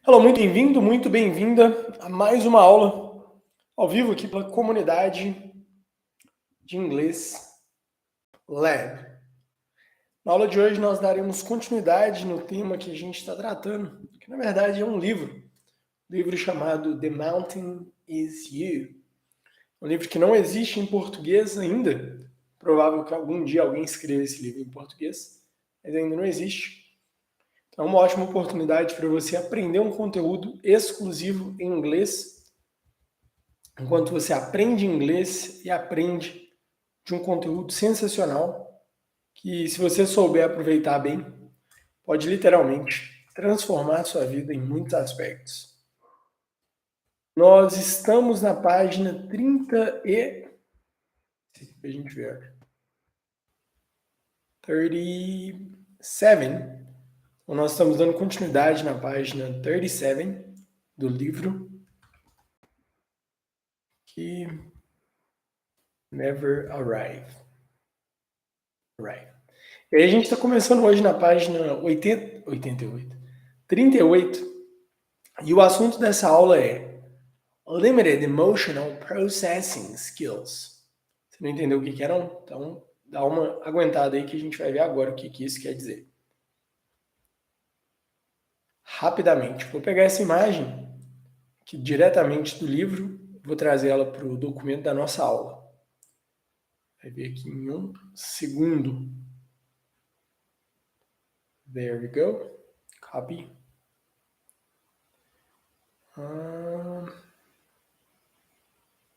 Olá, muito bem-vindo, muito bem-vinda a mais uma aula ao vivo aqui pela comunidade de inglês Lab. Na aula de hoje nós daremos continuidade no tema que a gente está tratando, que na verdade é um livro chamado The Mountain is You. Um livro que não existe em português ainda, provável que algum dia alguém escreva esse livro em português, mas ainda não existe. Então é uma ótima oportunidade para você aprender um conteúdo exclusivo em inglês, enquanto você aprende inglês e aprende de um conteúdo sensacional, que se você souber aproveitar bem, pode literalmente transformar a sua vida em muitos aspectos. Nós estamos na página 30 e... a gente ver. 37. Então, nós estamos dando continuidade na página 37 do livro, que Never Arrive. Right. E aí a gente está começando hoje na página 38. E o assunto dessa aula é Limited Emotional Processing Skills. Você não entendeu o que é, não? Então, dá uma aguentada aí que a gente vai ver agora o que isso quer dizer. Rapidamente, vou pegar essa imagem aqui diretamente do livro, vou trazer ela para o documento da nossa aula. Vai ver aqui em um segundo. There we go. Copy.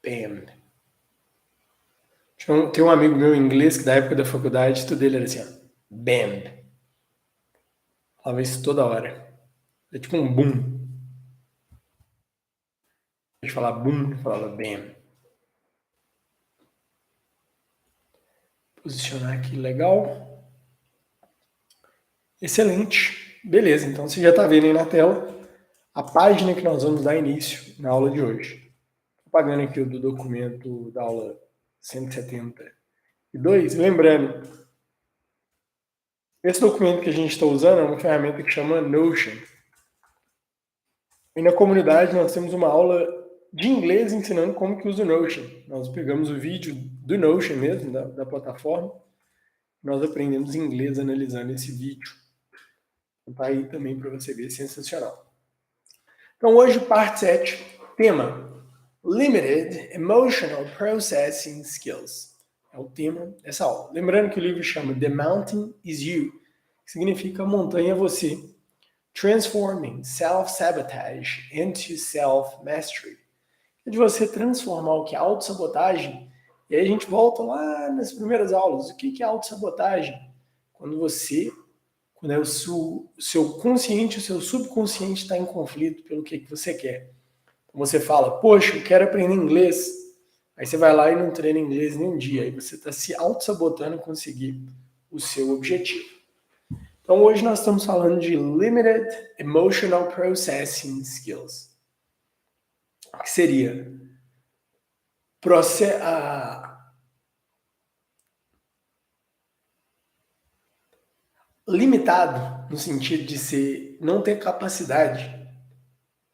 Bam. Tem um amigo meu em inglês que da época da faculdade, tudo dele era assim, ó. Bam. Falava isso toda hora. É tipo um boom. A gente falava boom, falava bam. Posicionar aqui legal. Excelente. Beleza, então você já está vendo aí na tela a página que nós vamos dar início na aula de hoje. Estou pagando aqui o do documento da aula 172. Lembrando, esse documento que a gente está usando é uma ferramenta que chama Notion. E na comunidade nós temos uma aula de inglês ensinando como que usa o Notion. Nós pegamos o vídeo do Notion mesmo, da plataforma, nós aprendemos inglês analisando esse vídeo. Está aí também para você ver, sensacional. Então hoje, parte 7, tema Limited Emotional Processing Skills. É o tema dessa aula. Lembrando que o livro chama The Mountain is You, que significa a montanha é você. Transforming Self-Sabotage into Self-Mastery. É de você transformar o que é autossabotagem, e aí a gente volta lá nas primeiras aulas. O que é autossabotagem? Quando é o seu consciente, o seu subconsciente está em conflito pelo que você quer. Então você fala, poxa, eu quero aprender inglês. Aí você vai lá e não treina inglês nem um dia. Aí você está se autossabotando a conseguir o seu objetivo. Então hoje nós estamos falando de Limited Emotional Processing Skills. Que seria limitado no sentido de não ter capacidade,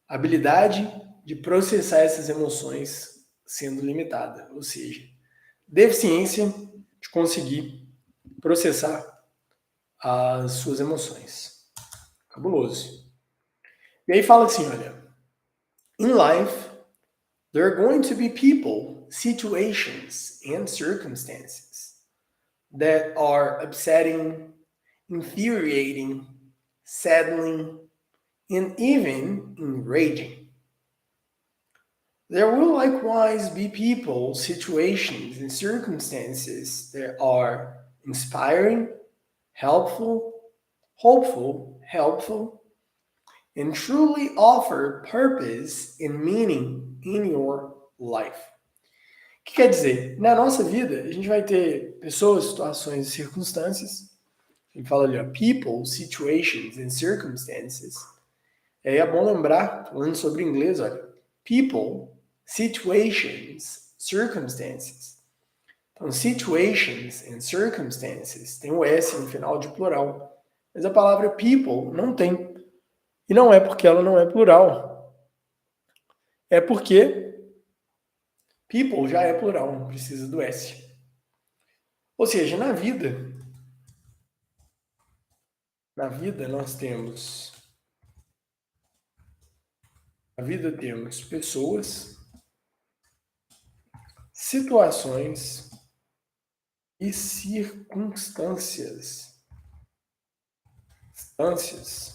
habilidade de processar essas emoções sendo limitada, ou seja, deficiência de conseguir processar as suas emoções. Cabuloso. E aí fala assim, olha, in life, there are going to be people, situations, and circumstances that are upsetting, infuriating, saddening, and even enraging. There will likewise be people, situations, and circumstances that are inspiring, helpful, hopeful, helpful, and truly offer purpose and meaning in your life. O que quer dizer? Na nossa vida, a gente vai ter pessoas, situações e circunstâncias. Ele fala ali, ó, people, situations and circumstances. E aí é bom lembrar, falando sobre inglês, olha, people, situations, circumstances. Então, situations and circumstances tem o S no final de plural. Mas a palavra people não tem. E não é porque ela não é plural. É porque people já é plural, não precisa do S. Ou seja, na vida temos pessoas, situações e circunstâncias. Instâncias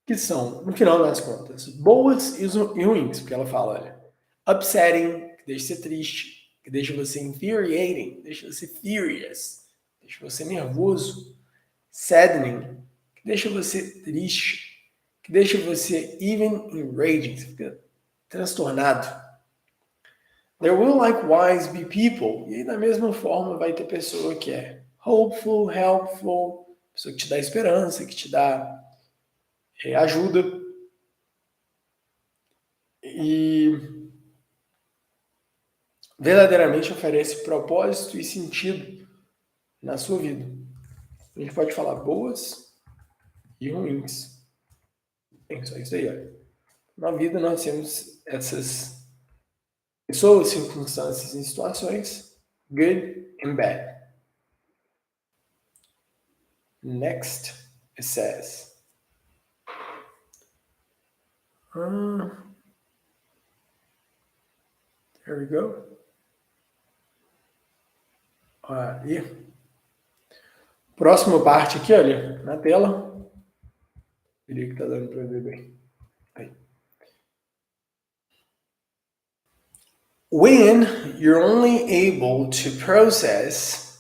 que são, no final das contas, boas e ruins, porque ela fala, olha, upsetting, que deixa você triste, que deixa você infuriating, que deixa você furious, que deixa você nervoso, saddening, que deixa você triste, que deixa você even enraging, você fica transtornado. There will likewise be people, e aí da mesma forma vai ter pessoa que é hopeful, helpful, pessoa que te dá esperança, que te dá ajuda, e verdadeiramente oferece propósito e sentido na sua vida. A gente pode falar boas e ruins. É só isso aí, olha. Na vida nós temos essas pessoas, circunstâncias e situações, good and bad. Next, it says, there we go. Aí, próxima parte aqui, olha, na tela. Diria que tá dando para ver bem. Aí. When you're only able to process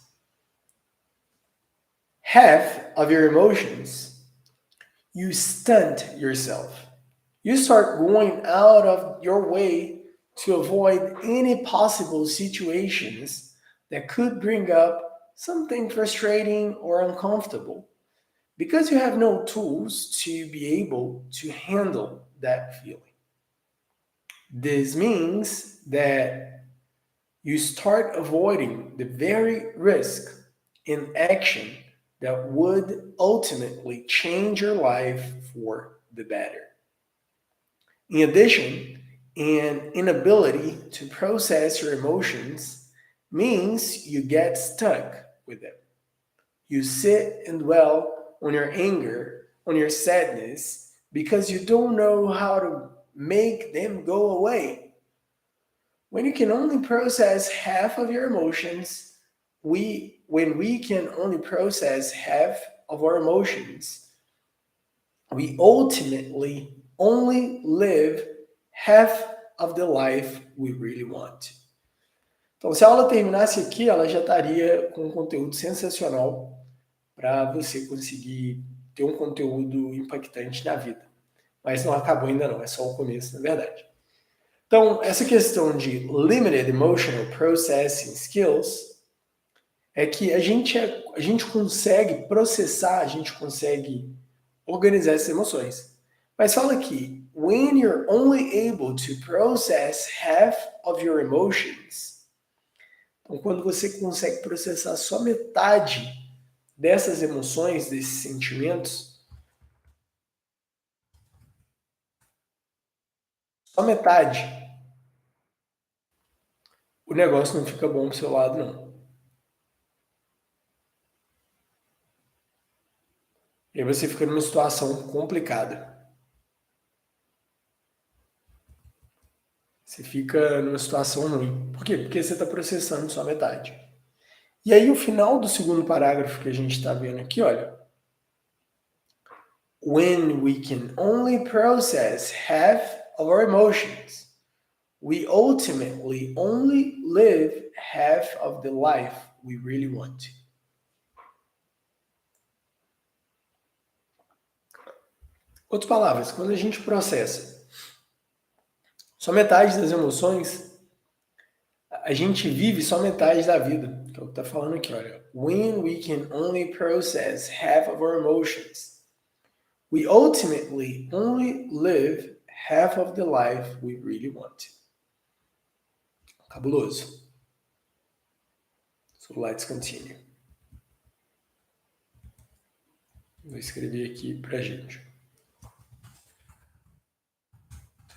half of your emotions, you stunt yourself. You start going out of your way to avoid any possible situations that could bring up something frustrating or uncomfortable because you have no tools to be able to handle that feeling. This means that you start avoiding the very risk in action that would ultimately change your life for the better. In addition, an inability to process your emotions means you get stuck with them. You sit and dwell on your anger, on your sadness, because you don't know how to make them go away. When you can only process half of your emotions, when we can only process half of our emotions, we ultimately only live half of the life we really want. Então, se a aula terminasse aqui, ela já estaria com um conteúdo sensacional para você conseguir ter um conteúdo impactante na vida. Mas não acabou ainda não, é só o começo, na verdade. Então, essa questão de limited emotional processing skills é que a gente consegue processar, a gente consegue organizar essas emoções. Mas fala aqui, when you're only able to process half of your emotions. Então, quando você consegue processar só metade dessas emoções, desses sentimentos, só metade, o negócio não fica bom pro seu lado, não. E aí você fica numa situação complicada. Você fica numa situação ruim. Por quê? Porque você está processando só metade. E aí o final do segundo parágrafo que a gente está vendo aqui, olha. When we can only process half of our emotions, we ultimately only live half of the life we really want. Outras palavras, quando a gente processa só metade das emoções, a gente vive só metade da vida. Que é o que está falando aqui, olha. When we can only process half of our emotions, we ultimately only live half of the life we really want. Cabuloso. So let's continue. Vou escrever aqui para gente.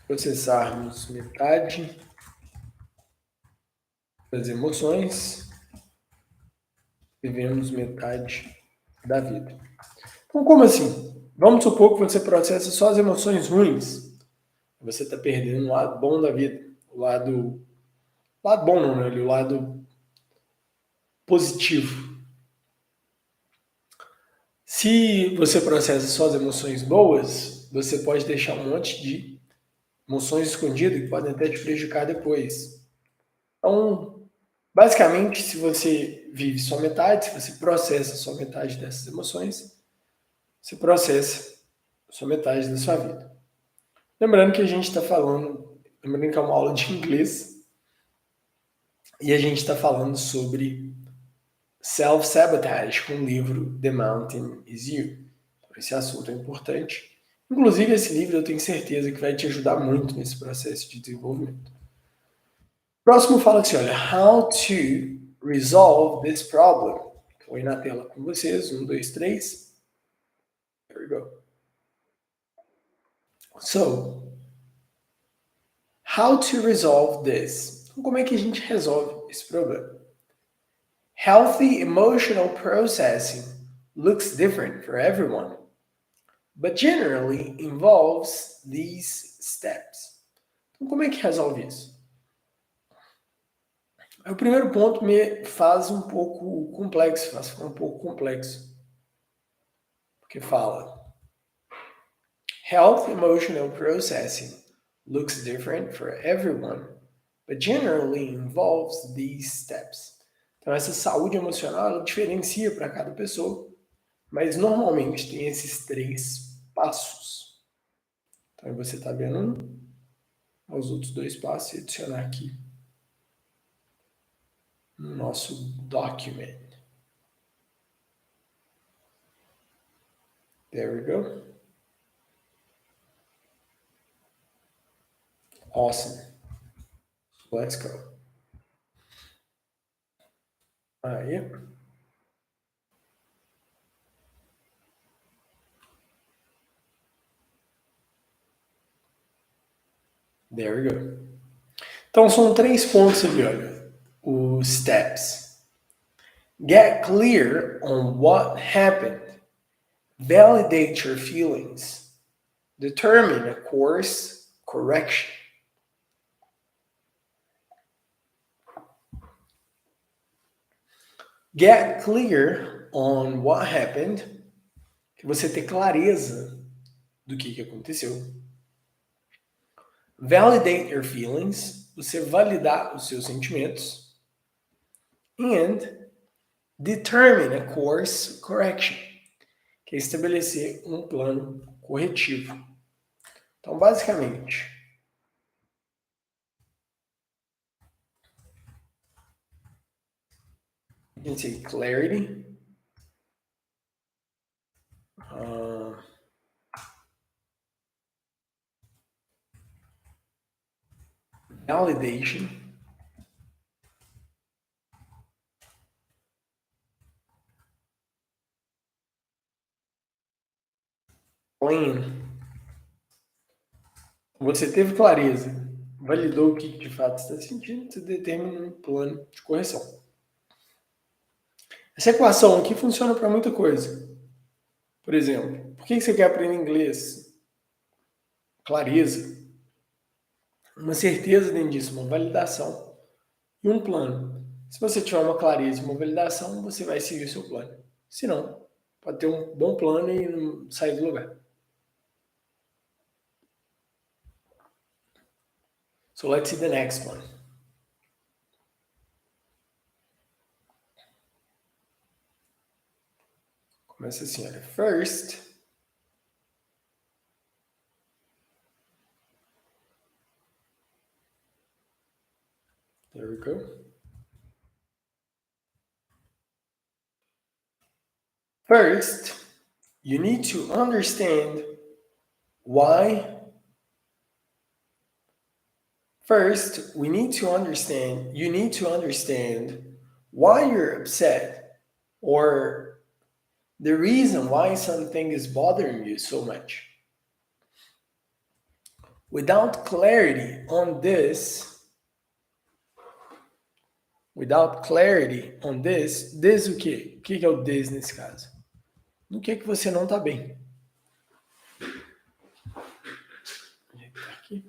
Processarmos metade das emoções, vivemos metade da vida. Então, como assim? Vamos supor que você processa só as emoções ruins. Você está perdendo o lado bom da vida. O lado bom não, né? O lado positivo. Se você processa só as emoções boas, você pode deixar um monte de emoções escondidas que podem até te prejudicar depois. Então, basicamente, se você vive só metade, se você processa só metade dessas emoções, você processa só metade da sua vida. Lembrando que a gente está falando, lembrando que é uma aula de inglês, e a gente está falando sobre self-sabotage com o livro The Mountain is You. Esse assunto é importante. Inclusive, esse livro eu tenho certeza que vai te ajudar muito nesse processo de desenvolvimento. Próximo fala assim, olha, how to resolve this problem. Vou ir na tela com vocês, 1, 2, 3. There we go. So, how to resolve this? Então, como é que a gente resolve esse problema? Healthy emotional processing looks different for everyone, but generally involves these steps. Então, como é que resolve isso? O primeiro ponto me faz um pouco complexo, faz ficar um pouco complexo. Porque fala: Health emotional processing looks different for everyone, but generally involves these steps. Então, essa saúde emocional ela diferencia para cada pessoa, mas normalmente tem esses 3 passos. Então, você está vendo os outros 2 passos e adicionar aqui no nosso document. There we go. Awesome. Let's go. Aí. There we go. Então, são 3 pontos ali, olha. Os steps. Get clear on what happened. Validate your feelings. Determine a course correction. Get clear on what happened. Que você ter clareza do que aconteceu. Validate your feelings. Você validar os seus sentimentos. And determine a course correction. Que é estabelecer um plano corretivo. Então, basicamente, you can say clarity, validation, plan. Você teve clareza, validou o que de fato está sentindo, você determina um plano de correção. Essa equação aqui funciona para muita coisa. Por exemplo, por que você quer aprender inglês? Clareza. Uma certeza dentro disso, uma validação e um plano. Se você tiver uma clareza e uma validação, você vai seguir o seu plano. Se não, pode ter um bom plano e não sair do lugar. So let's see the next one. Começa assim, olha. First, there we go. First, you need to understand why. First, you need to understand why you're upset or the reason why something is bothering you so much. Without clarity on this, this o quê? O que é o this nesse caso? No que você não está bem. Aqui.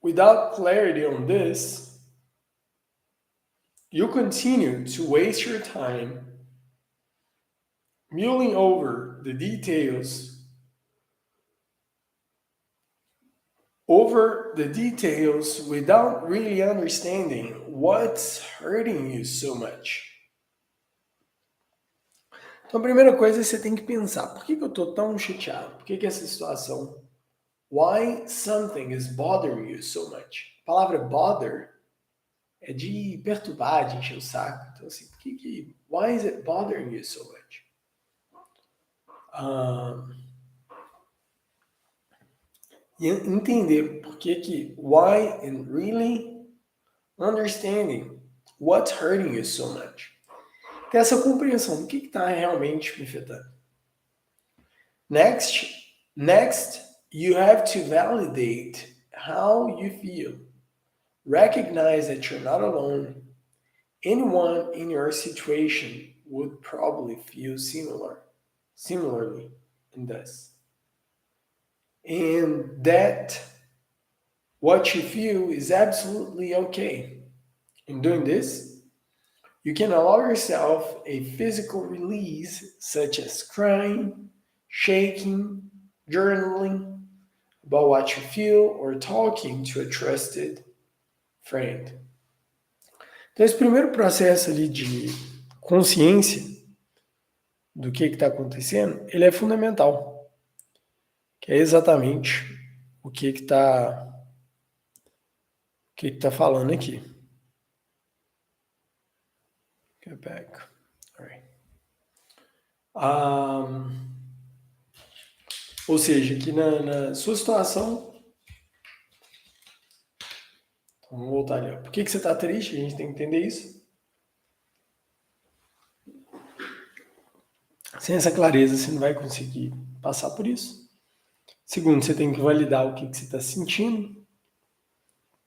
Without clarity on this, you continue to waste your time mulling over the details without really understanding what's hurting you so much. Então, a primeira coisa é você tem que pensar, por que eu estou tão chateado? Por que essa situação? Why something is bothering you so much? A palavra bother é de perturbar, de encher o saco. Então, assim, why is it bothering you so much? E entender por que why and really understanding what's hurting you so much. Ter essa compreensão do que está realmente me afetando. Next, you have to validate how you feel. Recognize that you're not alone. Anyone in your situation would probably feel similarly in this. And that what you feel is absolutely okay. In doing this, you can allow yourself a physical release such as crying, shaking, journaling about what you feel, or talking to a trusted friend. Então, esse primeiro processo ali de consciência do que está acontecendo, ele é fundamental. Que é exatamente o que está falando aqui. Get back. All right. Ou seja, que na sua situação. Então, vamos voltar ali. Por que você está triste? A gente tem que entender isso. Sem essa clareza, você não vai conseguir passar por isso. Segundo, você tem que validar o que você está sentindo.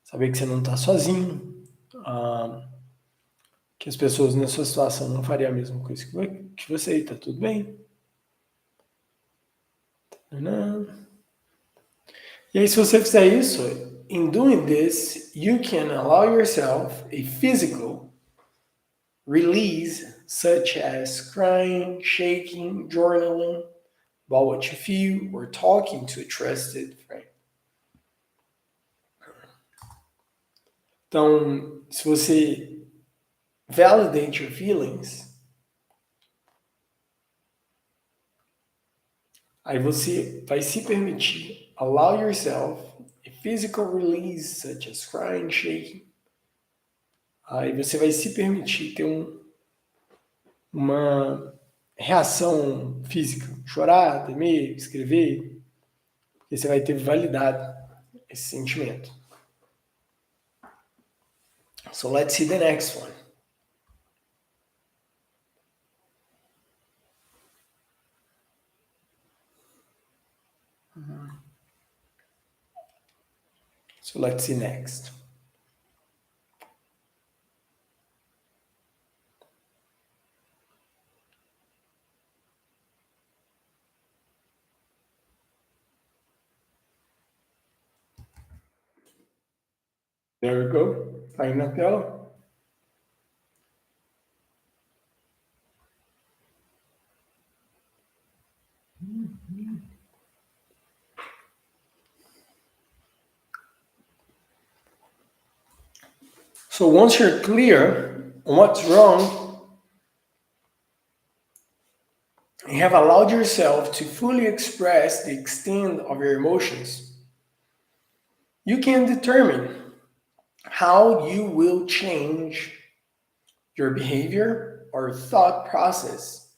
Saber que você não está sozinho. Que as pessoas na sua situação não fariam a mesma coisa que você e está tudo bem. E aí, se você fizer isso, in doing this, you can allow yourself a physical release, such as crying, shaking, journaling about what you feel, or talking to a trusted friend. Então, se você validate your feelings, aí você vai se permitir, allow yourself a physical release, such as crying, shaking. Aí você vai se permitir ter uma reação física, chorar, temer, escrever, porque você vai ter validado esse sentimento. So let's see the next one. So let's see next. There we go. Tá aí na tela. So once you're clear on what's wrong, you have allowed yourself to fully express the extent of your emotions, you can determine how you will change your behavior or thought process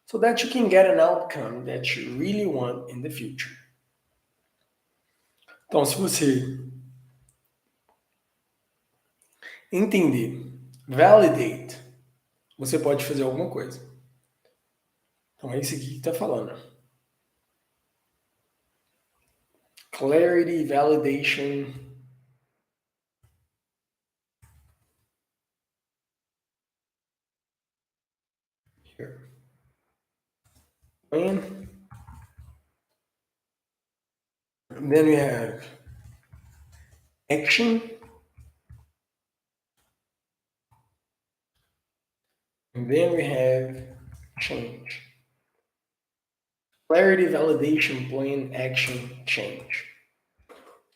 so that you can get an outcome that you really want in the future. Então, se você entender Validate. Você pode fazer alguma coisa. Então é isso aqui que está falando. Clarity, validation. Here. When. And then we have action. And then we have change. Clarity, validation, plan, action, change.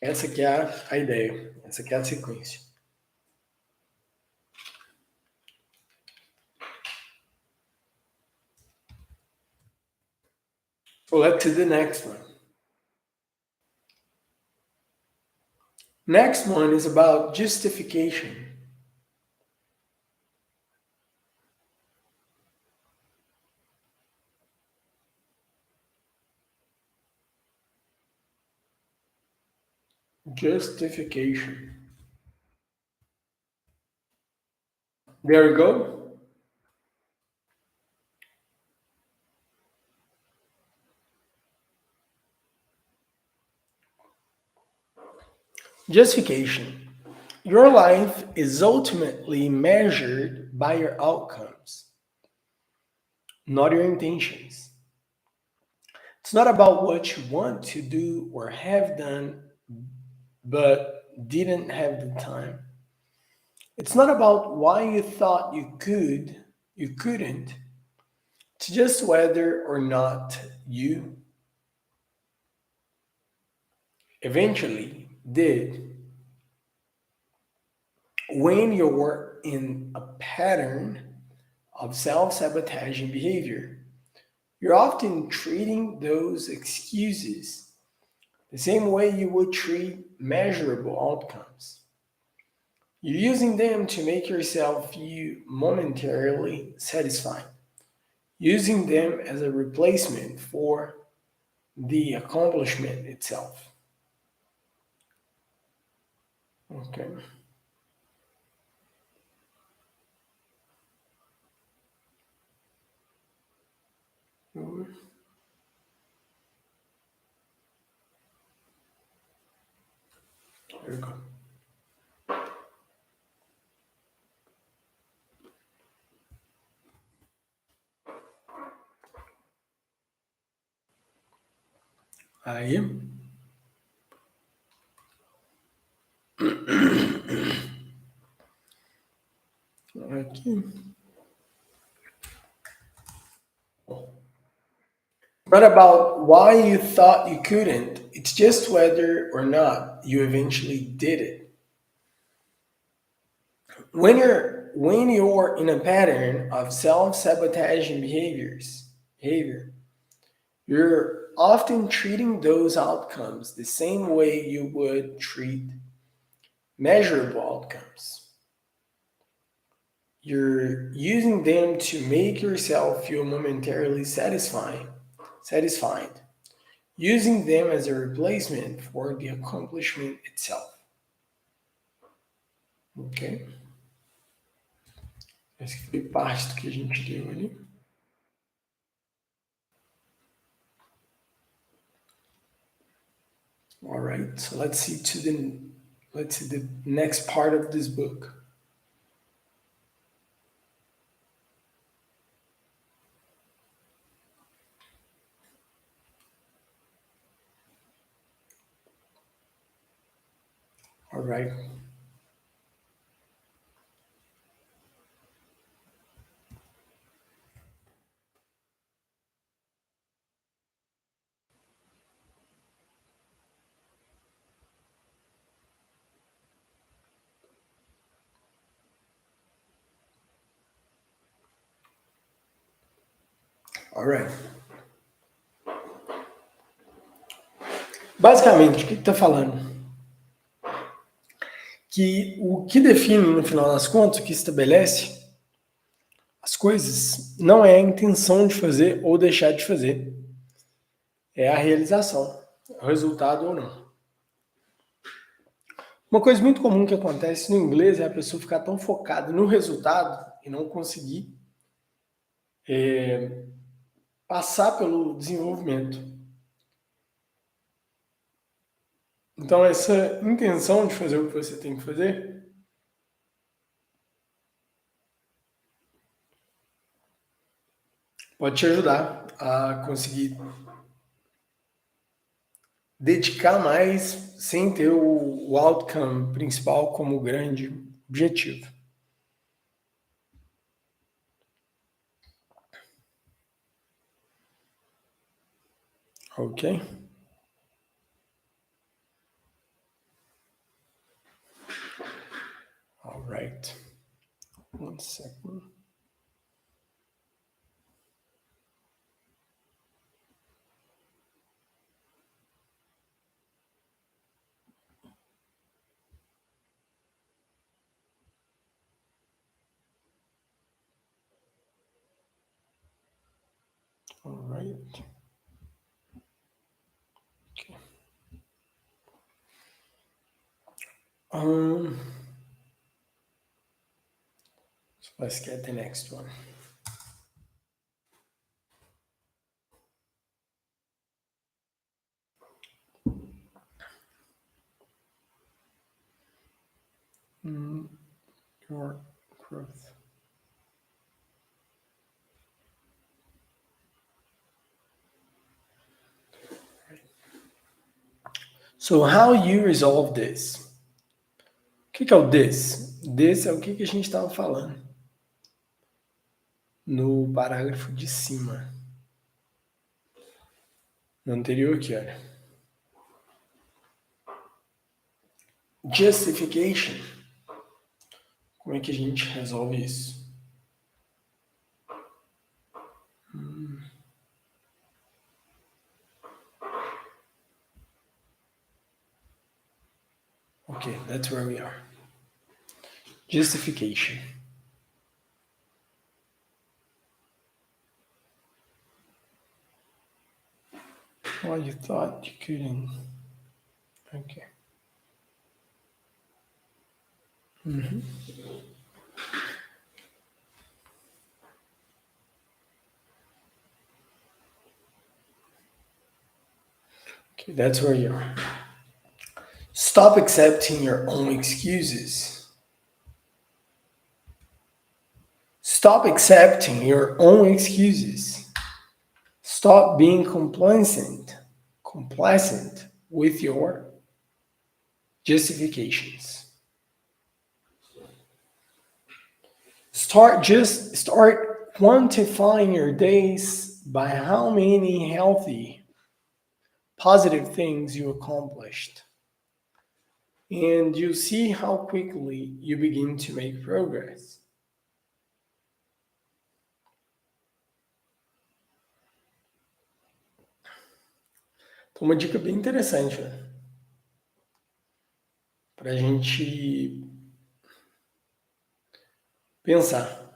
Essa aqui é a ideia. Essa aqui é a sequência. So let's see the next one. Next one is about justification. Justification. There we go. Justification. Your life is ultimately measured by your outcomes, not your intentions. It's not about what you want to do or have done, but didn't have the time. It's not about why you thought you couldn't. It's just whether or not you eventually did. When you're in a pattern of self-sabotaging behavior, you're often treating those excuses the same way you would treat measurable outcomes. You're using them to make yourself feel momentarily satisfied, using them as a replacement for the accomplishment itself. Okay. There we go. Aí. Aqui. Not about why you thought you couldn't, it's just whether or not you eventually did it. When you're in a pattern of self-sabotaging behavior, you're often treating those outcomes the same way you would treat measurable outcomes. You're using them to make yourself feel momentarily satisfied, using them as a replacement for the accomplishment itself. Ok? Essa foi parte do que a gente deu ali. All right, so let's see the next part of this book. All right. All right. Basicamente, o que está falando? Que o que define, no final das contas, o que estabelece as coisas não é a intenção de fazer ou deixar de fazer. É a realização, o resultado ou não. Uma coisa muito comum que acontece no inglês é a pessoa ficar tão focada no resultado e não conseguir passar pelo desenvolvimento. Então, essa intenção de fazer o que você tem que fazer pode te ajudar a conseguir dedicar mais sem ter o outcome principal como grande objetivo. Ok? All right. 1 second. All right. Okay. So let's get the next one. Your growth. So how you resolve this? O que é o this? This é o que a gente estava falando no parágrafo de cima. No anterior aqui, olha. Justification. Como é que a gente resolve isso? Okay, that's where we are. Justification. Well, you thought you couldn't. Okay. Okay, that's where you are. Stop accepting your own excuses. Stop accepting your own excuses. Stop being complacent with your justifications. Start quantifying your days by how many healthy, positive things you accomplished. And you see how quickly you begin to make progress. Então, uma dica bem interessante, né? Para a gente pensar.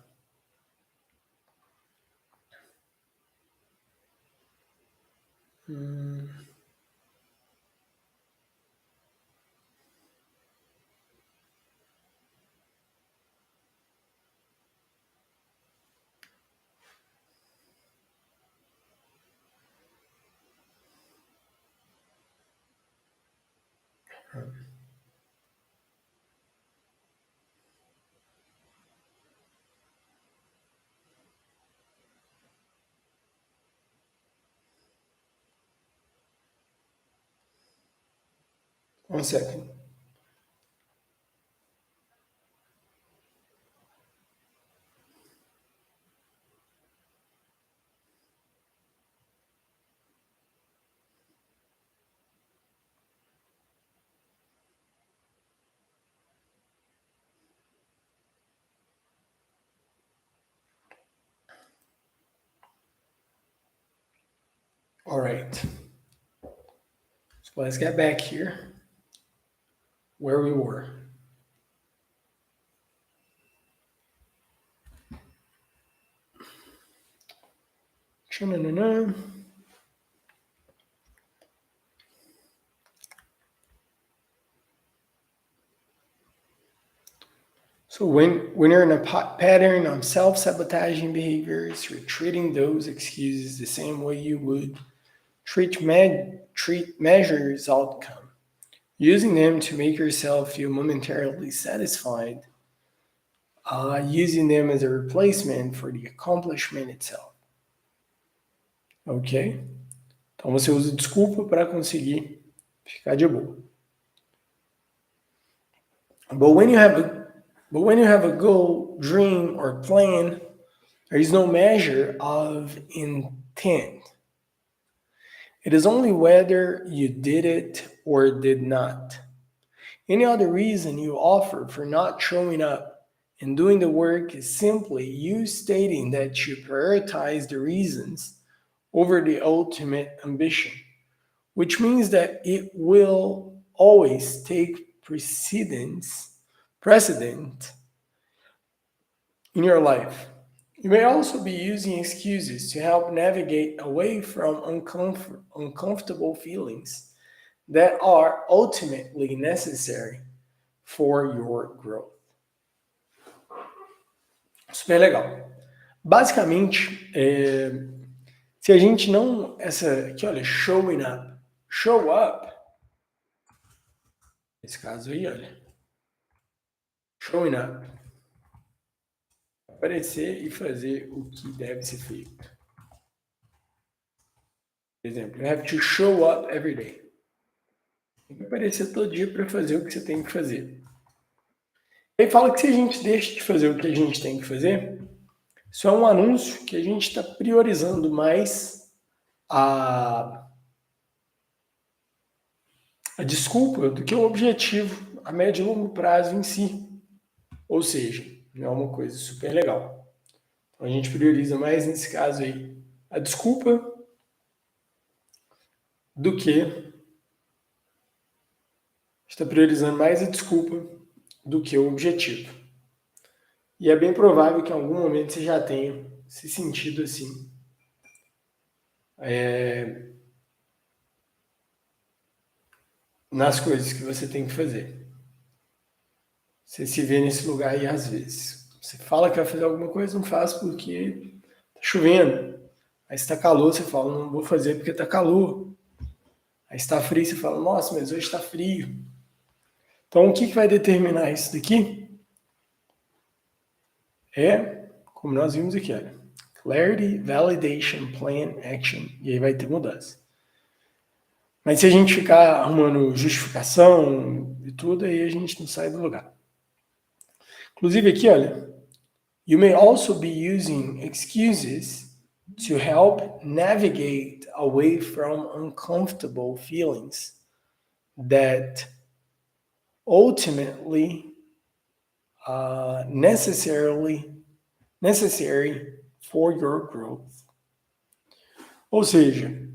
One second. All right. So let's get back here where we were. So when you're in a pattern of self-sabotaging behaviors, you're treating those excuses the same way you would treat measures outcome, using them to make yourself feel momentarily satisfied, using them as a replacement for the accomplishment itself. Ok? Então você usa desculpa para conseguir ficar de boa. But when you have a goal, dream, or plan, there is no measure of intent. It is only whether you did it or did not. Any other reason you offer for not showing up and doing the work is simply you stating that you prioritize the reasons over the ultimate ambition, which means that it will always take precedent in your life. You may also be using excuses to help navigate away from uncomfortable feelings that are ultimately necessary for your growth. Super legal. Basicamente, se a gente não... Essa aqui, olha, showing up. Show up. Nesse caso aí, olha. Showing up. Aparecer e fazer o que deve ser feito. Por exemplo, you have to show up every day. Tem que aparecer todo dia para fazer o que você tem que fazer. Ele fala que se a gente deixa de fazer o que a gente tem que fazer, isso é um anúncio que a gente está priorizando mais a desculpa do que o objetivo a médio e longo prazo em si. Ou seja, não é uma coisa super legal. Então a gente prioriza mais nesse caso aí a desculpa do que... está priorizando mais a desculpa do que o objetivo. E é bem provável que em algum momento você já tenha se sentido assim. Nas coisas que você tem que fazer. Você se vê nesse lugar aí às vezes. Você fala que vai fazer alguma coisa, não faz porque tá chovendo. Aí está calor, você fala, não vou fazer porque tá calor. Aí está frio, você fala, nossa, mas hoje está frio. Então o que vai determinar isso daqui? É, como nós vimos aqui, olha. Clarity, Validation, Plan, Action. E aí vai ter mudança. Mas se a gente ficar arrumando justificação e tudo, aí a gente não sai do lugar. Inclusive aqui, olha. You may also be using excuses to help navigate away from uncomfortable feelings that ultimately necessary for your growth. Ou seja,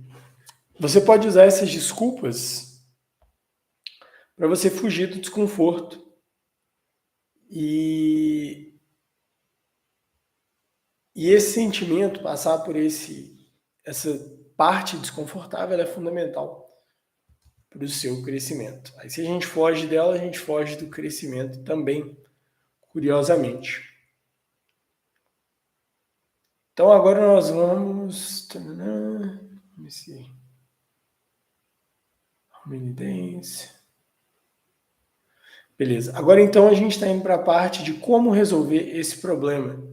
você pode usar essas desculpas para você fugir do desconforto e esse sentimento, passar por essa parte desconfortável, é fundamental para o seu crescimento. Aí se a gente foge dela, a gente foge do crescimento também, curiosamente. Então agora nós vamos... Let me see. How many days? Beleza. Agora então a gente está indo para a parte de como resolver esse problema.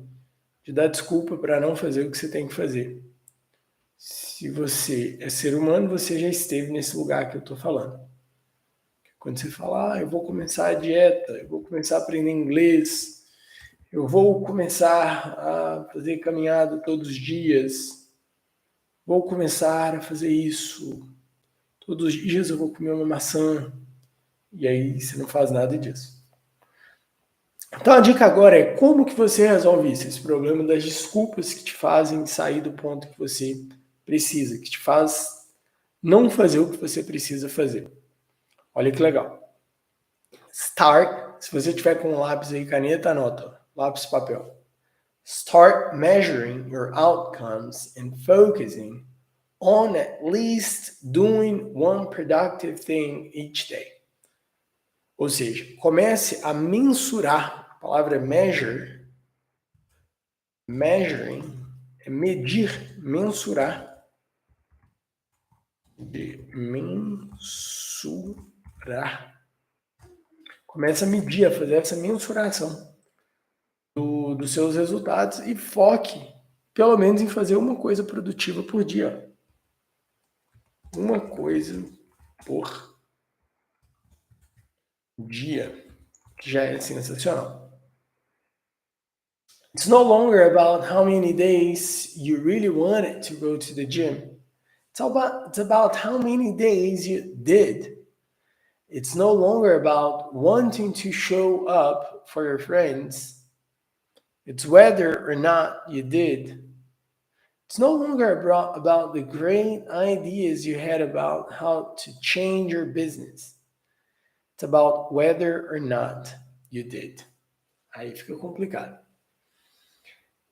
De dar desculpa para não fazer o que você tem que fazer. Se você é ser humano, você já esteve nesse lugar que eu estou falando. Quando você fala, eu vou começar a dieta, eu vou começar a aprender inglês, eu vou começar a fazer caminhada todos os dias, vou começar a fazer isso, todos os dias eu vou comer uma maçã, e aí você não faz nada disso. Então a dica agora é como que você resolve isso, esse problema das desculpas que te fazem sair do ponto que você precisa, que te faz não fazer o que você precisa fazer. Olha que legal. Start, se você tiver com um lápis aí, caneta, anota, lápis, papel. Start measuring your outcomes and focusing on at least doing one productive thing each day. Ou seja, comece a mensurar palavra measure, measuring, é medir, mensurar. De mensurar. Começa a medir, a fazer essa mensuração dos seus resultados e foque, pelo menos, em fazer uma coisa produtiva por dia. Uma coisa por dia, que já é sensacional. It's no longer about how many days you really wanted to go to the gym. It's about how many days you did. It's no longer about wanting to show up for your friends. It's whether or not you did. It's no longer about the great ideas you had about how to change your business. It's about whether or not you did. Aí fica complicado.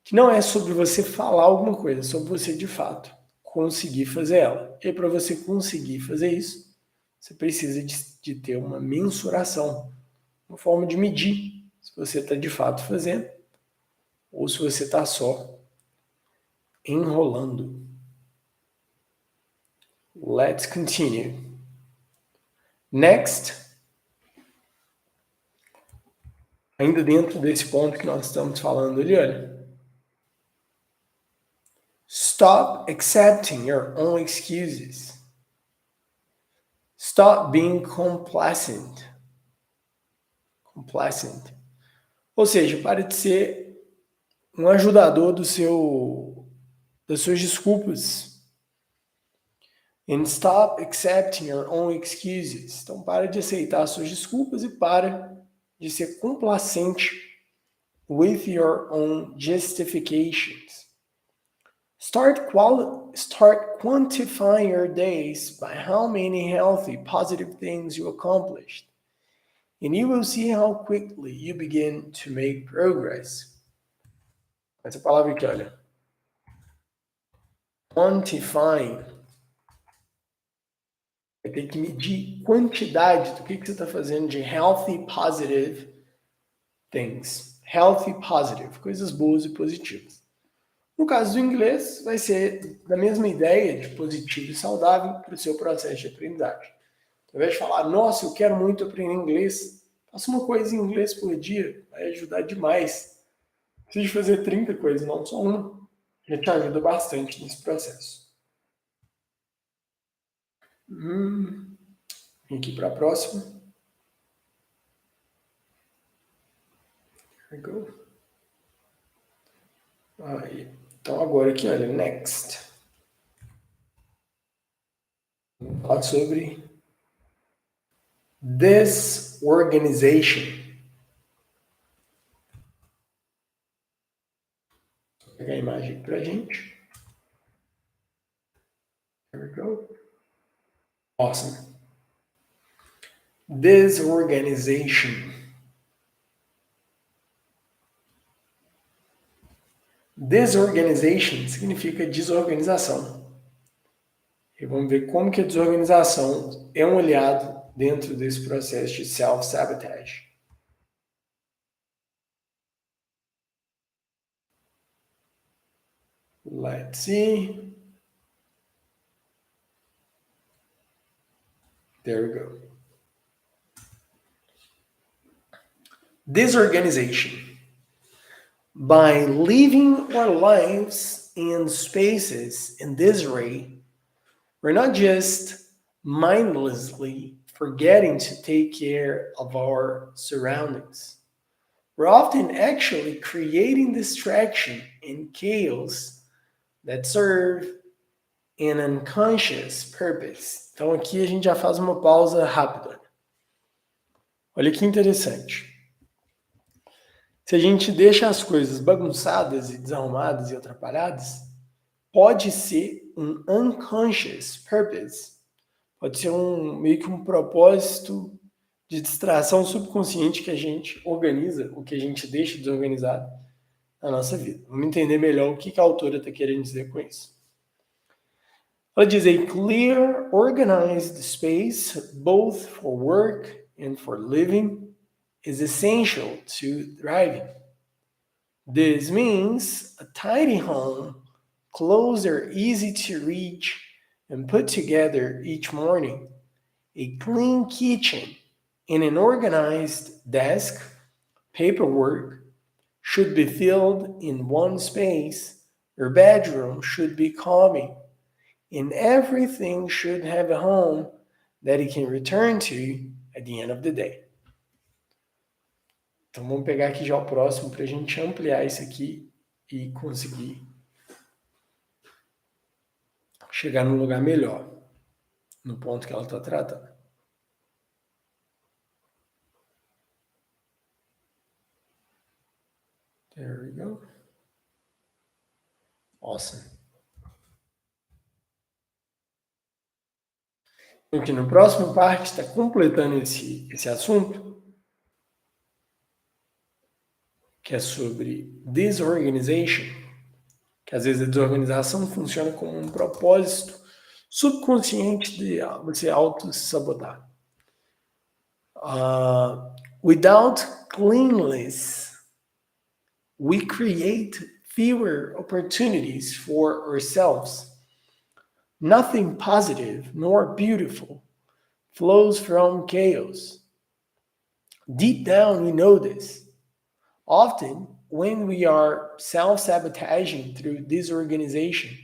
Que não é sobre você falar alguma coisa, é sobre você de fato conseguir fazer ela. E para você conseguir fazer isso, você precisa de ter uma mensuração, uma forma de medir se você está de fato fazendo ou se você está só enrolando. Let's continue. Next, ainda dentro desse ponto que nós estamos falando ali, olha. Stop accepting your own excuses. Stop being complacent. Complacent. Ou seja, pare de ser um ajudador das suas desculpas. And stop accepting your own excuses. Então, para de aceitar as suas desculpas e para de ser complacente with your own justifications. Start quantifying your days by how many healthy, positive things you accomplished. And you will see how quickly you begin to make progress. Essa palavra aqui, olha. Quantifying. Vai ter que medir quantidade do que você está fazendo de healthy, positive things. Healthy, positive. Coisas boas e positivas. No caso do inglês, vai ser da mesma ideia de positivo e saudável para o seu processo de aprendizagem. Ao invés de falar, nossa, eu quero muito aprender inglês, faça uma coisa em inglês por dia, vai ajudar demais. Não precisa fazer 30 coisas, não, só uma. Já te ajuda bastante nesse processo. Aqui para a próxima. Here we go. Aí. Então agora aqui, olha, next. Vamos falar sobre disorganization. Vou pegar a imagem aqui pra gente. Here we go. Awesome. Disorganization. Disorganization significa desorganização. E vamos ver como que a desorganização é um aliado dentro desse processo de self-sabotage. Let's see. There we go. Disorganization. By living our lives in spaces in disarray, we're not just mindlessly forgetting to take care of our surroundings. We're often actually creating distraction and chaos that serve an unconscious purpose. Então aqui a gente já faz uma pausa rápida. Olha que interessante. Se a gente deixa as coisas bagunçadas e desarrumadas e atrapalhadas, pode ser um unconscious purpose. Pode ser meio que um propósito de distração subconsciente que a gente organiza, o que a gente deixa desorganizado na nossa vida. Vamos entender melhor o que a autora está querendo dizer com isso. Ela diz: a clear, organized space, both for work and for living, is essential to thriving. This means a tidy home, clothes are easy to reach and put together each morning, a clean kitchen, and an organized desk, paperwork should be filled in one space, your bedroom should be calming, and everything should have a home that it can return to at the end of the day. Então vamos pegar aqui já o próximo para a gente ampliar isso aqui e conseguir chegar num lugar melhor, no ponto que ela está tratando. There we go. Awesome. Aqui no próximo parte está completando esse assunto, que é sobre disorganization, que às vezes a desorganização funciona como um propósito subconsciente de você auto-sabotar. Without cleanliness, we create fewer opportunities for ourselves. Nothing positive nor beautiful flows from chaos. Deep down, we know this. Often, when we are self-sabotaging through disorganization,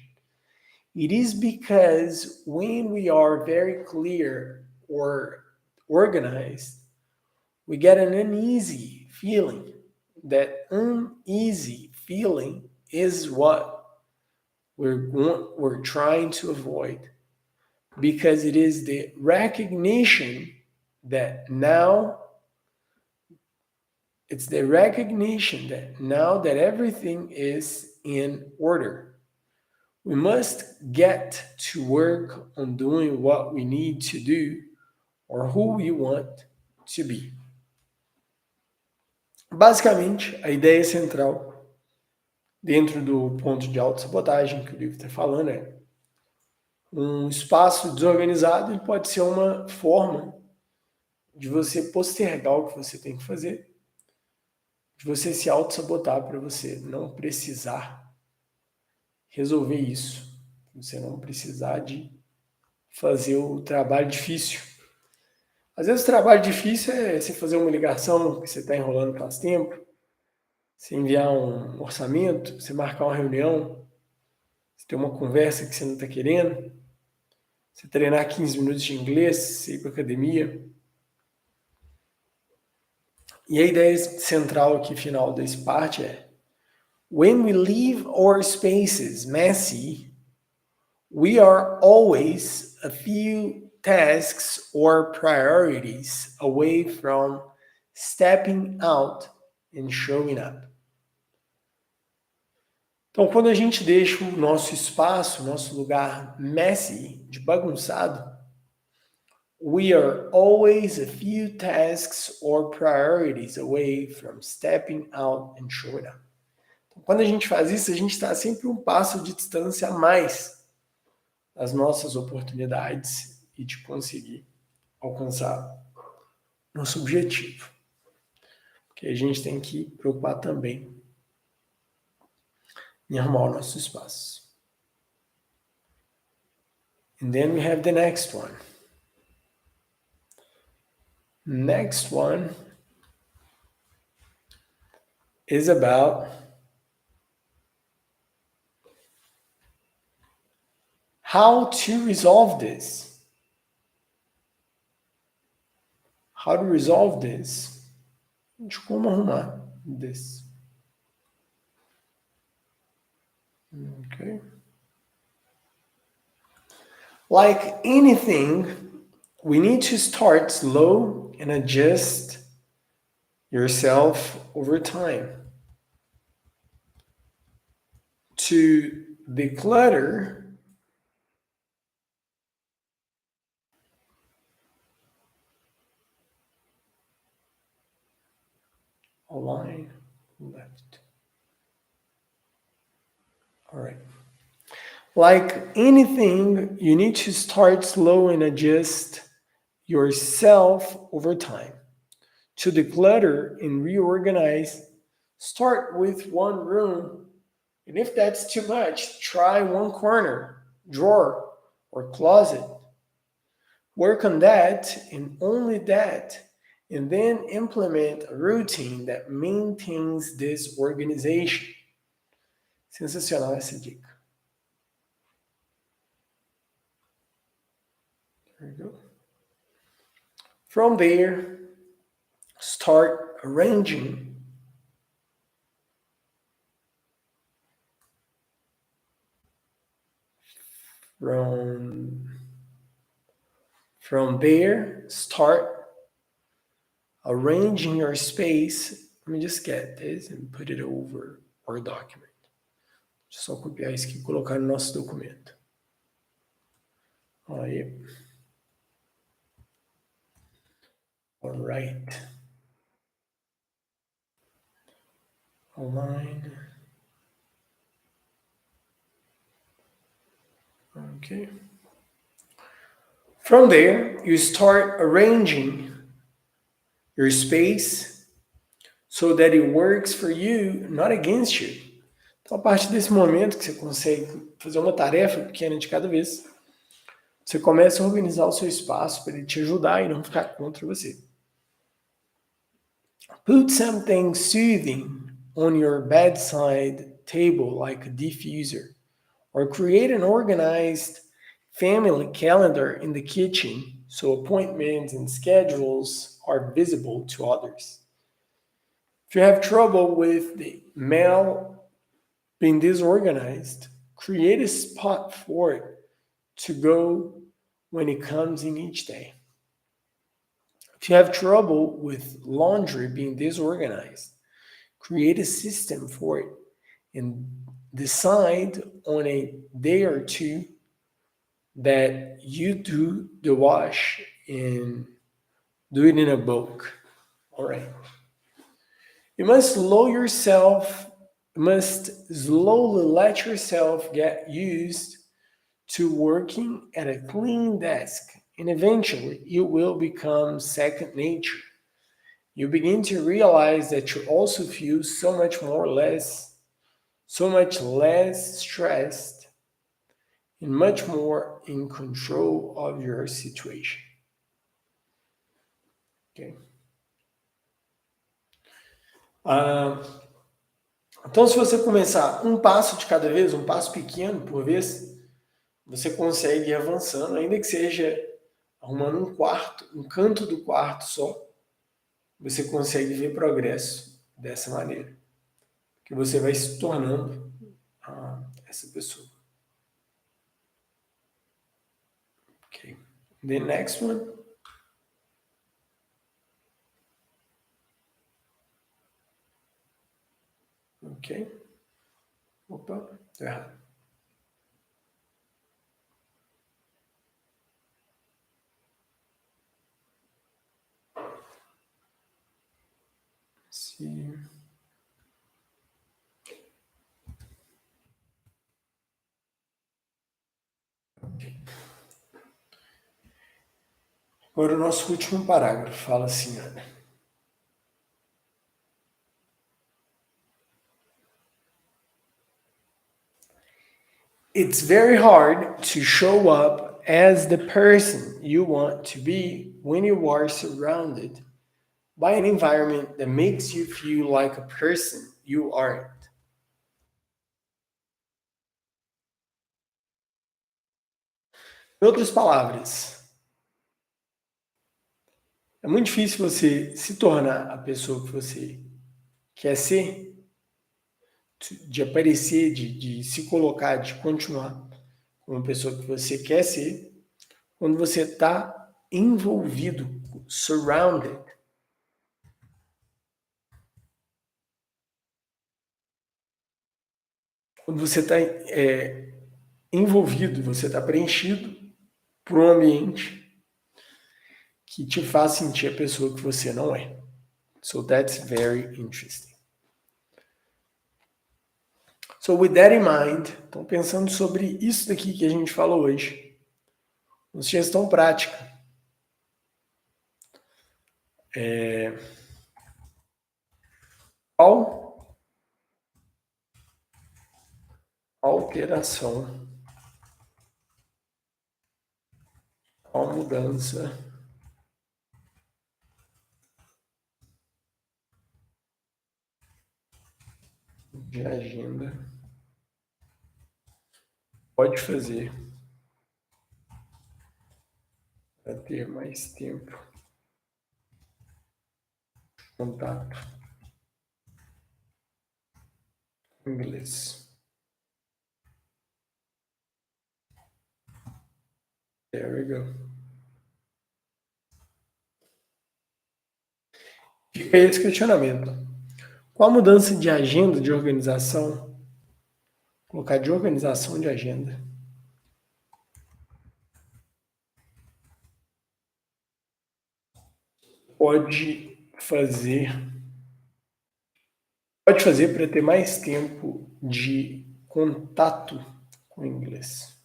it is because when we are very clear or organized, we get an uneasy feeling. That uneasy feeling is what we're trying to avoid, because it is the recognition that now everything is in order, we must get to work on doing what we need to do or who we want to be. Basicamente, a ideia central dentro do ponto de autossabotagem que o livro está falando é um espaço desorganizado, ele pode ser uma forma de você postergar o que você tem que fazer, de você se auto-sabotar para você não precisar resolver isso, você não precisar de fazer o trabalho difícil. Às vezes o trabalho difícil é você fazer uma ligação que você está enrolando faz tempo, você enviar um orçamento, você marcar uma reunião, você ter uma conversa que você não está querendo, você treinar 15 minutos de inglês, você ir para academia. E a ideia central aqui, final desse parte é: when we leave our spaces messy, we are always a few tasks or priorities away from stepping out and showing up. Então, quando a gente deixa o nosso espaço, nosso lugar messy, de bagunçado, we are always a few tasks or priorities away from stepping out and showing up. Então, quando a gente faz isso, a gente está sempre um passo de distância a mais das nossas oportunidades e de conseguir alcançar nosso objetivo. Porque a gente tem que preocupar também em arrumar o nosso espaço. And then we have the next one. Next one is about how to resolve this. How to resolve this. De como arrumar this. Okay. Like anything, we need to start slow and adjust yourself over time. To declutter a line left. All right. Like anything, you need to start slow and adjust yourself over time To declutter and reorganize, start with one room. And if that's too much, try one corner, drawer, or closet. Work on that and only that, and then implement a routine that maintains this organization. Sensacional essa dica. There you go. From there, start arranging. From there, start arranging your space. Let me just get this and put it over our document. Deixa eu só copiar isso aqui e colocar no nosso documento. Aí. All right. Align. Okay. From there, you start arranging your space so that it works for you, not against you. Então, a partir desse momento que você consegue fazer uma tarefa pequena de cada vez, você começa a organizar o seu espaço para ele te ajudar e não ficar contra você. Put something soothing on your bedside table, like a diffuser, or create an organized family calendar in the kitchen so appointments and schedules are visible to others. If you have trouble with the mail being disorganized, create a spot for it to go when it comes in each day. If you have trouble with laundry being disorganized, create a system for it and decide on a day or two that you do the wash and do it in a bulk. All right. You must slowly let yourself get used to working at a clean desk, and eventually it will become second nature. You begin to realize that you also feel so much less stressed and much more in control of your situation. Okay. Então, se você começar um passo de cada vez, um passo pequeno por vez, você consegue ir avançando, ainda que seja arrumando um canto do quarto só, você consegue ver progresso dessa maneira, que você vai se tornando essa pessoa. Okay. The next one. Ok. Opa, tô errado. See. Agora o nosso último parágrafo fala assim, olha. It's very hard to show up as the person you want to be when you are surrounded by an environment that makes you feel like a person you aren't. Em outras palavras, é muito difícil você se tornar a pessoa que você quer ser, de aparecer, de se colocar, de continuar como a pessoa que você quer ser, quando você está envolvido, surrounded. Quando você está envolvido, você está preenchido por um ambiente que te faz sentir a pessoa que você não é. So that's very interesting. So with that in mind, então pensando sobre isso daqui que a gente falou hoje, uma sugestão prática. Qual alteração, qual mudança de agenda pode fazer para ter mais tempo de contato com inglês? There we go. Fica aí esse questionamento. Qual a mudança de agenda de organização? Colocar de organização de agenda. Pode fazer para ter mais tempo de contato com o inglês?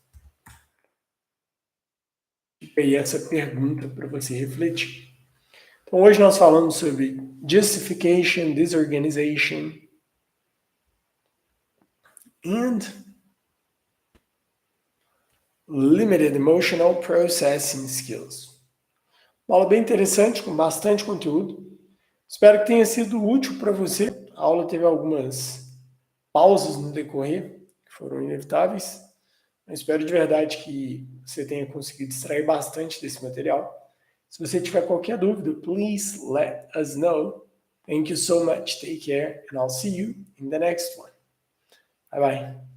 Fica aí essa pergunta para você refletir. Então, hoje nós falamos sobre justification, disorganization, and limited emotional processing skills. Uma aula bem interessante, com bastante conteúdo. Espero que tenha sido útil para você. A aula teve algumas pausas no decorrer, que foram inevitáveis. Eu espero de verdade que você tenha conseguido extrair bastante desse material. Se você tiver qualquer dúvida, please let us know. Thank you so much. Take care, and I'll see you in the next one. Bye bye.